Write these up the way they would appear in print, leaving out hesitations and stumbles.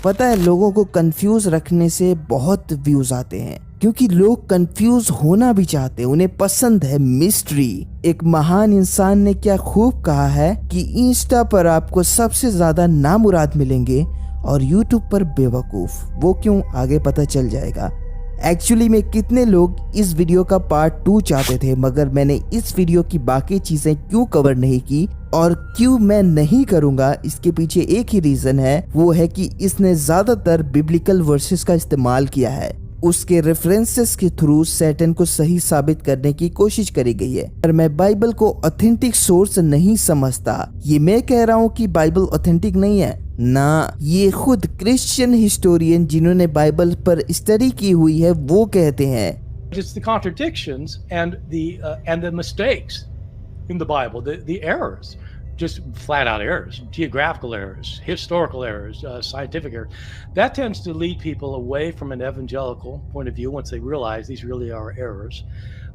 पता है, लोगों को कंफ्यूज रखने से बहुत व्यूज आते हैं क्योंकि लोग कंफ्यूज होना भी चाहते हैं, उन्हें पसंद है मिस्ट्री। एक महान इंसान ने क्या खूब कहा है कि इंस्टा पर आपको सबसे ज्यादा नामुराद मिलेंगे और यूट्यूब पर बेवकूफ। वो क्यों, आगे पता चल जाएगा। एक्चुअली में कितने लोग इस वीडियो का पार्ट 2 चाहते थे, मगर मैंने इस वीडियो की बाकी चीजें क्यों कवर नहीं की और क्यों मैं नहीं करूंगा, इसके पीछे एक ही रीजन है, वो है कि इसने ज्यादातर बिब्लिकल वर्सेस का इस्तेमाल किया है। उसके रेफरेंसेस के थ्रू सैटन को सही साबित करने की कोशिश करी गई है। पर मैं बाइबल को ऑथेंटिक सोर्स नहीं समझता। ये मैं कह रहा हूँ कि बाइबल ऑथेंटिक नहीं है ना, ये खुद क्रिश्चियन हिस्टोरियन जिन्होंने बाइबल पर स्टडी की हुई है वो कहते हैं। It's the contradictions and the mistakes in the Bible, the errors, just flat out errors, geographical errors, historical errors, scientific errors. That tends to lead people away from an evangelical point of view once they realize these really are errors.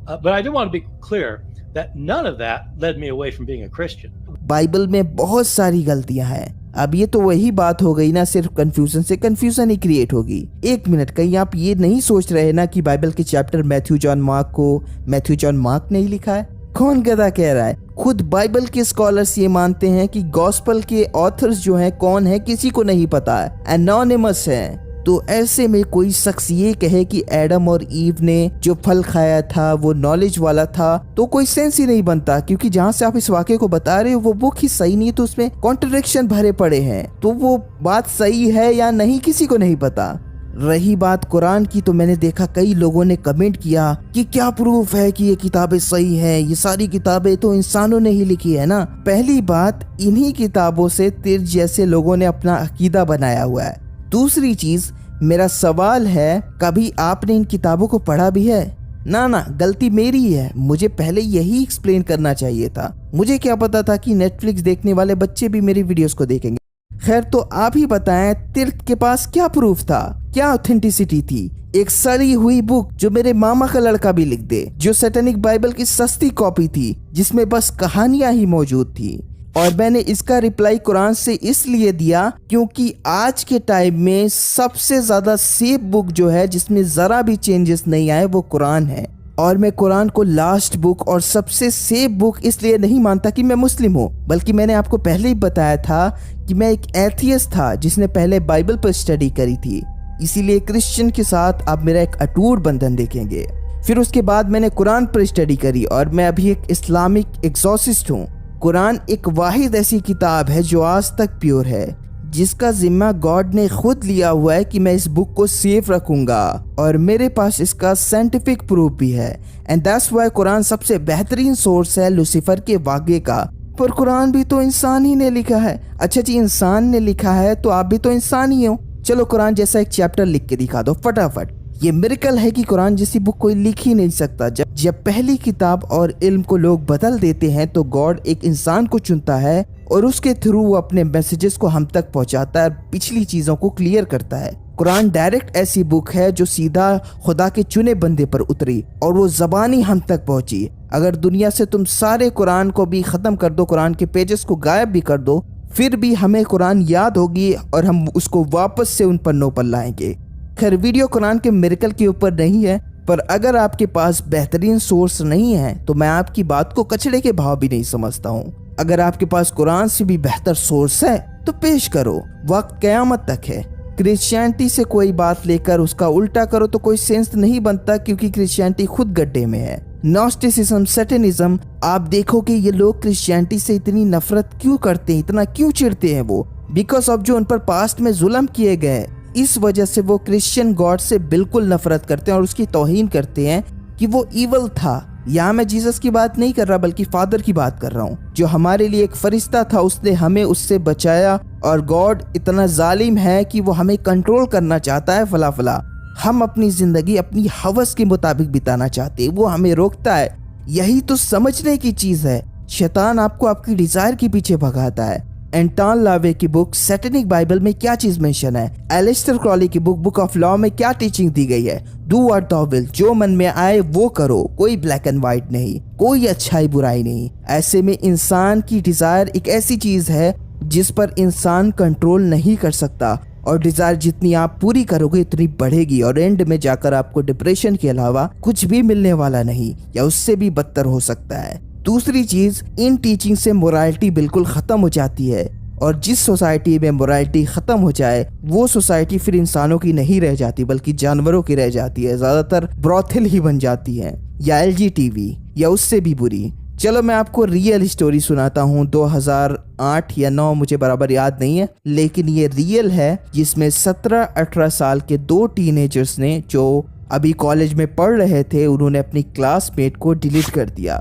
But I do want to be clear that none of that led me away from being a Christian. Bible में बहुत सारी गलतियां हैं। अब ये तो वही बात हो गई ना, सिर्फ कंफ्यूजन से कंफ्यूजन ही क्रिएट होगी। एक मिनट, कहीं आप ये नहीं सोच रहे ना कि बाइबल के चैप्टर मैथ्यू जॉन मार्क को मैथ्यू जॉन मार्क ने ही लिखा है? कौन गधा कह रहा है? खुद बाइबल के स्कॉलर्स ये मानते हैं कि गॉस्पल के ऑथर्स जो हैं कौन है किसी को नहीं पता है, एनोनिमस हैं। तो ऐसे में कोई शख्स ये कहे कि एडम और ईव ने जो फल खाया था वो नॉलेज वाला था, तो कोई सेंस ही नहीं बनता, क्योंकि जहाँ से आप इस वाक्य को बता रहे हो वो बुक ही सही नहीं है, तो उसमें कॉन्ट्रडिक्शन भरे पड़े हैं। तो वो बात सही है या नहीं किसी को नहीं पता। रही बात कुरान की, तो मैंने देखा कई लोगों ने कमेंट किया कि क्या प्रूफ है कि ये किताबें सही हैं, ये सारी किताबें तो इंसानों ने ही लिखी है ना। पहली बात, इन्हीं किताबों से तिर जैसे लोगों ने अपना अकीदा बनाया हुआ है। दूसरी चीज, मेरा सवाल है, कभी आपने इन किताबों को पढ़ा भी है? ना, गलती मेरी है, मुझे पहले यही एक्सप्लेन करना चाहिए था। मुझे क्या पता था कि नेटफ्लिक्स देखने वाले बच्चे भी मेरी वीडियोस को देखेंगे। खैर, तो आप ही बताएं, तिर्क के पास क्या प्रूफ था, क्या ऑथेंटिसिटी थी? एक सड़ी हुई बुक जो मेरे मामा का लड़का भी लिख दे, जो सैटेनिक बाइबल की सस्ती कॉपी थी जिसमें बस कहानियां ही मौजूद थी। और मैंने इसका रिप्लाई कुरान से इसलिए दिया क्योंकि आज के टाइम में सबसे ज्यादा सेफ बुक जो है जिसमें जरा भी चेंजेस नहीं आए वो कुरान है। और मैं कुरान को लास्ट बुक और सबसे सेफ बुक इसलिए नहीं मानता कि मैं मुस्लिम हूँ, बल्कि मैंने आपको पहले ही बताया था कि मैं एक एथियस्ट था जिसने पहले बाइबल पर स्टडी करी थी। इसीलिए क्रिश्चियन के साथ आप मेरा एक अटूट बंधन देखेंगे। फिर उसके बाद मैंने कुरान पर स्टडी करी और मैं अभी एक इस्लामिक एक्सॉर्सिस्ट हूँ। कुरान एक वाहिद ऐसी किताब है जो आज तक प्योर है, जिसका जिम्मा गॉड ने खुद लिया हुआ है कि मैं इस बुक को सेफ रखूंगा, और मेरे पास इसका साइंटिफिक प्रूफ भी है। एंड दैट्स व्हाई कुरान सबसे बेहतरीन सोर्स है लूसीफर के वाक़े का। पर कुरान भी तो इंसान ही ने लिखा है। अच्छा जी, इंसान ने लिखा है तो आप भी तो इंसान ही हो। चलो कुरान जैसा एक चैप्टर लिख के दिखा दो फटाफट। ये मिरेकल है कि कुरान जैसी बुक कोई लिख ही नहीं सकता। जब पहली किताब और इल्म को लोग बदल देते हैं तो गॉड एक इंसान को चुनता है और उसके थ्रू वो अपने मैसेजेस को हम तक पहुंचाता है, पिछली चीजों को क्लियर करता है। कुरान डायरेक्ट ऐसी बुक है जो सीधा खुदा के चुने बंदे पर उतरी और वो जबानी हम तक पहुंची। अगर दुनिया से तुम सारे कुरान को भी खत्म कर दो, कुरान के पेजेस को गायब भी कर दो, फिर भी हमें कुरान याद होगी और हम उसको वापस से उन पन्नों पर लाएंगे। खैर, वीडियो कुरान के मिरेकल के ऊपर नहीं है, पर अगर आपके पास बेहतरीन सोर्स नहीं है तो मैं आपकी बात को कचड़े के भाव भी नहीं समझता हूँ। अगर आपके पास कुरान से भी बेहतर सोर्स है तो पेश करो, वक्त कयामत तक है। क्रिश्चियनिटी से कोई बात लेकर उसका उल्टा करो तो कोई सेंस नहीं बनता, क्योंकि क्रिश्चियनिटी खुद गड्ढे में है। नॉस्टिसिज्म, सैटेनिज्म, आप देखो कि ये लोग क्रिश्चियनिटी से इतनी नफरत क्यों करते हैं, इतना क्यों चिढ़ते हैं वो? बिकॉज ऑफ जो उन पर पास्ट में जुल्म किए गए, इस वजह से वो क्रिश्चियन गॉड से बिल्कुल नफरत करते हैं और उसकी तौहीन करते हैं कि वो इवल था। यहाँ मैं जीसस की बात नहीं कर रहा, बल्कि फादर की बात कर रहा हूँ, जो हमारे लिए एक फरिश्ता था, उसने हमें उससे बचाया। और गॉड इतना जालिम है कि वो हमें कंट्रोल करना चाहता है, फला फला। हम अपनी जिंदगी अपनी हवस के मुताबिक बिताना चाहते हैं, वो हमें रोकता है। यही तो समझने की चीज है। शैतान आपको आपकी डिजायर के पीछे भगाता है। एंटॉन लावे की बुक सैटेनिक बाइबल में क्या चीज मेंशन है? एलिस्टर क्रॉली की बुक ऑफ लॉ में क्या टीचिंग दी गई है? डू व्हाट थू विल, जो मन में आए वो करो, कोई ब्लैक एंड व्हाइट नहीं, कोई अच्छाई बुराई नहीं। ऐसे में इंसान की डिजायर एक ऐसी चीज है जिस पर इंसान कंट्रोल नहीं कर सकता, और डिजायर जितनी आप पूरी करोगे उतनी बढ़ेगी और एंड में जाकर आपको डिप्रेशन के अलावा कुछ भी मिलने वाला नहीं या उससे भी बदतर हो सकता है। दूसरी चीज, इन टीचिंग से मोरालिटी बिल्कुल खत्म हो जाती है और जिस सोसाइटी में मोरालिटी खत्म हो जाए वो सोसाइटी फिर इंसानों की नहीं रह जाती बल्कि जानवरों की रह जाती है, ज्यादातर ब्रॉथल ही बन जाती है या LGTV या उससे भी बुरी। चलो मैं आपको रियल स्टोरी सुनाता हूँ, 2008 या 9 मुझे बराबर याद नहीं है, लेकिन ये रियल है, जिसमें 17-18 साल के 2 टीनेजर्स ने जो अभी कॉलेज में पढ़ रहे थे उन्होंने अपनी क्लासमेट को डिलीट कर दिया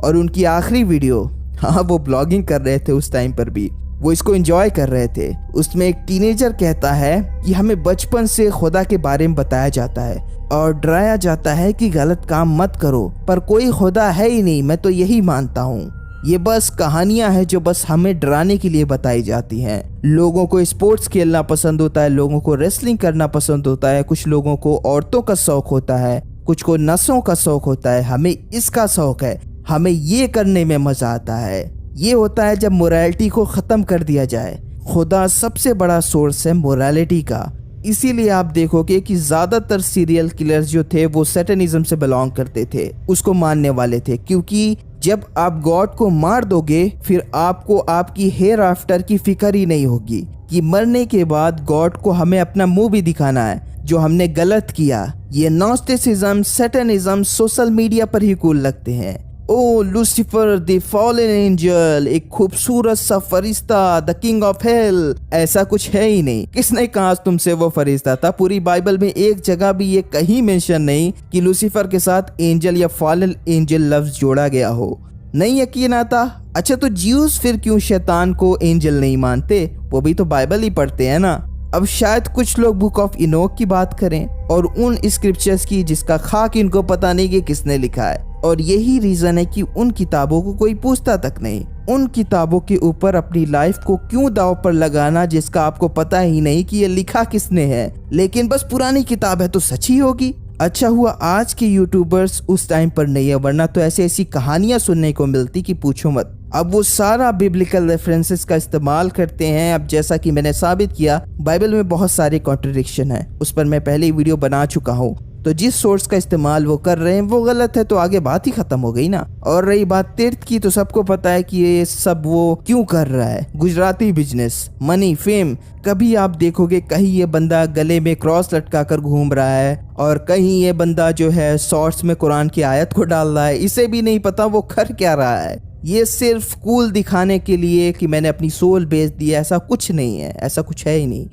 और उनकी आखिरी वीडियो, हाँ वो ब्लॉगिंग कर रहे थे उस टाइम पर भी, वो इसको एंजॉय कर रहे थे, उसमें एक टीनेजर कहता है कि हमें बचपन से खुदा के बारे में बताया जाता है और डराया जाता है कि गलत काम मत करो, पर कोई खुदा है ही नहीं, मैं तो यही मानता हूँ। ये बस कहानियां हैं जो बस हमें डराने के लिए बताई जाती हैं। लोगों को स्पोर्ट्स खेलना पसंद होता है, लोगों को रेसलिंग करना पसंद होता है, कुछ लोगों को औरतों का शौक होता है, कुछ को नसों का शौक होता है, हमें इसका शौक है, हमें ये करने में मजा आता है। ये होता है जब मोरालिटी को खत्म कर दिया जाए। खुदा सबसे बड़ा सोर्स है मोरालिटी का, इसीलिए आप देखोगे कि ज्यादातर सीरियल किलर्स जो थे वो सैटनिज्म से बिलोंग करते थे, उसको मानने वाले थे, क्योंकि जब आप गॉड को मार दोगे फिर आपको आपकी हेयर आफ्टर की फिक्र ही नहीं होगी कि मरने के बाद गॉड को हमें अपना मुंह भी दिखाना है जो हमने गलत किया। ये नॉस्टिसिज्म, सैटनिज्म सोशल मीडिया पर ही कूल लगते हैं। ओ लूसीफर द फॉलन एंजल, एक खूबसूरत सा फरिश्ता, द किंग ऑफ हेल, ऐसा कुछ है ही नहीं। किसने कहा तुमसे वो फरिश्ता था? पूरी बाइबल में एक जगह भी ये कहीं मेंशन नहीं कि लूसीफर के साथ एंजल या फॉलन एंजल लफ्ज जोड़ा गया हो। नहीं यकीन आता? अच्छा तो ज्यूस फिर क्यों शैतान को एंजल नहीं मानते? वो भी तो बाइबल ही पढ़ते हैं ना। अब शायद कुछ लोग बुक ऑफ इनोक की बात करें और उन स्क्रिप्चर्स की जिसका खाक इनको पता नहीं कि किसने लिखा है, और यही रीजन है कि उन किताबों को कोई पूछता तक नहीं। उन किताबों के ऊपर अपनी लाइफ को क्यों दांव पर लगाना जिसका आपको पता ही नहीं कि ये लिखा किसने है, लेकिन बस पुरानी किताब है तो सच ही होगी। अच्छा हुआ आज के यूट्यूबर्स उस टाइम पर नहीं है, वरना तो ऐसी कहानियां सुनने को मिलती कि पूछो मत। अब वो सारा बिब्लिकल रेफरेंसेस का इस्तेमाल करते हैं। अब जैसा कि मैंने साबित किया बाइबल में बहुत सारे कॉन्ट्रडिक्शन है, उस पर मैं पहले ही वीडियो बना चुका हूँ। तो जिस सोर्स का इस्तेमाल वो कर रहे हैं वो गलत है तो आगे बात ही खत्म हो गई ना। और रही बात तीर्थ की, तो सबको पता है कि ये सब वो क्यों कर रहा है। Gujarati business, money, fame. कभी आप देखोगे कहीं ये बंदा गले में क्रॉस लटका कर घूम रहा है और कहीं ये बंदा जो है शॉर्ट्स में कुरान की आयत को डाल रहा है, इसे भी नहीं पता वो कर क्या रहा है। ये सिर्फ कूल दिखाने के लिए कि मैंने अपनी सोल बेच दी, ऐसा कुछ नहीं है, ऐसा कुछ है ही नहीं।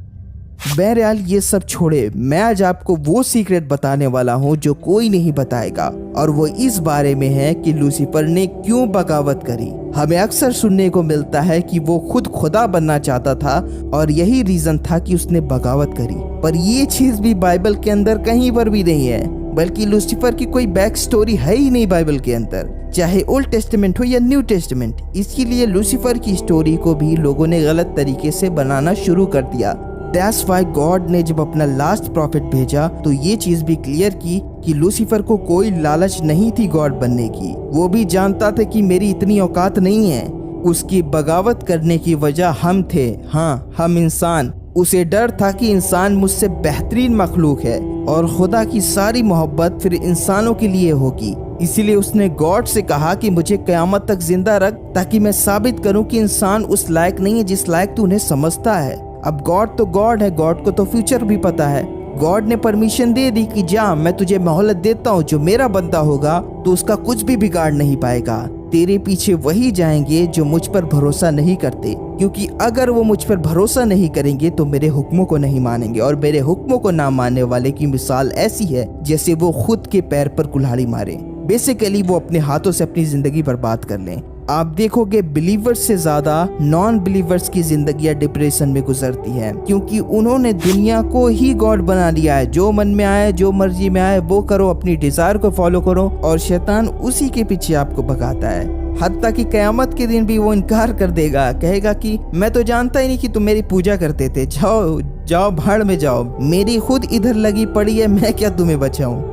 बहरहाल ये सब छोड़े, मैं आज आपको वो सीक्रेट बताने वाला हूँ जो कोई नहीं बताएगा, और वो इस बारे में है कि लूसीफर ने क्यों बगावत करी। हमें अक्सर सुनने को मिलता है कि वो खुद खुदा बनना चाहता था और यही रीजन था कि उसने बगावत करी, पर ये चीज भी बाइबल के अंदर कहीं पर भी नहीं है, बल्कि लूसीफर की कोई बैक स्टोरी है ही नहीं बाइबल के अंदर, चाहे ओल्ड टेस्टामेंट हो या न्यू टेस्टामेंट। इसके लिए लूसीफर की स्टोरी को भी लोगों ने गलत तरीके से बनाना शुरू कर दिया। That's why गॉड ने जब अपना लास्ट प्रॉफिट भेजा तो ये चीज भी क्लियर की कि लूसीफर को कोई लालच नहीं थी गॉड बनने की। वो भी जानता था कि मेरी इतनी औकात नहीं है। उसकी बगावत करने की वजह हम थे, हाँ हम इंसान। उसे डर था कि इंसान मुझसे बेहतरीन मखलूक है और खुदा की सारी मोहब्बत फिर इंसानों के लिए होगी। इसीलिए उसने गॉड से कहा कि मुझे क़यामत तक जिंदा रख ताकि मैं साबित करूं कि इंसान उस लायक नहीं है जिस लायक तू उन्हें समझता है। अब गॉड तो गॉड है, गॉड को तो फ्यूचर भी पता है। गॉड ने परमिशन दे दी कि जा, मैं तुझे मोहलत देता हूँ, जो मेरा बंदा होगा तो उसका कुछ भी बिगाड़ नहीं पाएगा। तेरे पीछे वही जाएंगे जो मुझ पर भरोसा नहीं करते, क्योंकि अगर वो मुझ पर भरोसा नहीं करेंगे तो मेरे हुक्मों को नहीं मानेंगे, और मेरे हुक्मों को ना मानने वाले की मिसाल ऐसी है जैसे वो खुद के पैर पर कुल्हाड़ी मारे। बेसिकली वो अपने हाथों से अपनी जिंदगी बर्बाद कर लें। आप देखोगे बिलीवर्स से ज्यादा नॉन बिलीवर्स की जिंदगियां डिप्रेशन में गुजरती हैं, क्योंकि उन्होंने दुनिया को ही गॉड बना लिया है। जो मन में आए, जो मर्जी में आए वो करो, अपनी डिजायर को फॉलो करो, और शैतान उसी के पीछे आपको भगाता है। हत्ता कि कयामत के दिन भी वो इनकार कर देगा, कहेगा कि मैं तो जानता ही नहीं कि तुम मेरी पूजा करते थे, जाओ जाओ भाड़ में जाओ, मेरी खुद इधर लगी पड़ी है, मैं क्या तुम्हें बचाऊं।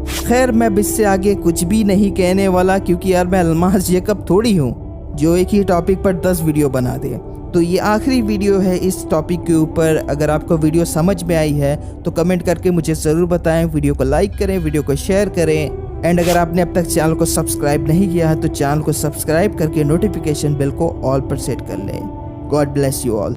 खैर मैं इससे आगे कुछ भी नहीं कहने वाला, क्योंकि यार मैं अलमास जेकब थोड़ी हूँ जो एक ही टॉपिक पर 10 वीडियो बना दे। तो ये आखिरी वीडियो है इस टॉपिक के ऊपर। अगर आपको वीडियो समझ में आई है तो कमेंट करके मुझे ज़रूर बताएं। वीडियो को लाइक करें, वीडियो को शेयर करें एंड अगर आपने अब तक चैनल को सब्सक्राइब नहीं किया है तो चैनल को सब्सक्राइब करके नोटिफिकेशन बेल को ऑल पर सेट कर लें। God bless you all.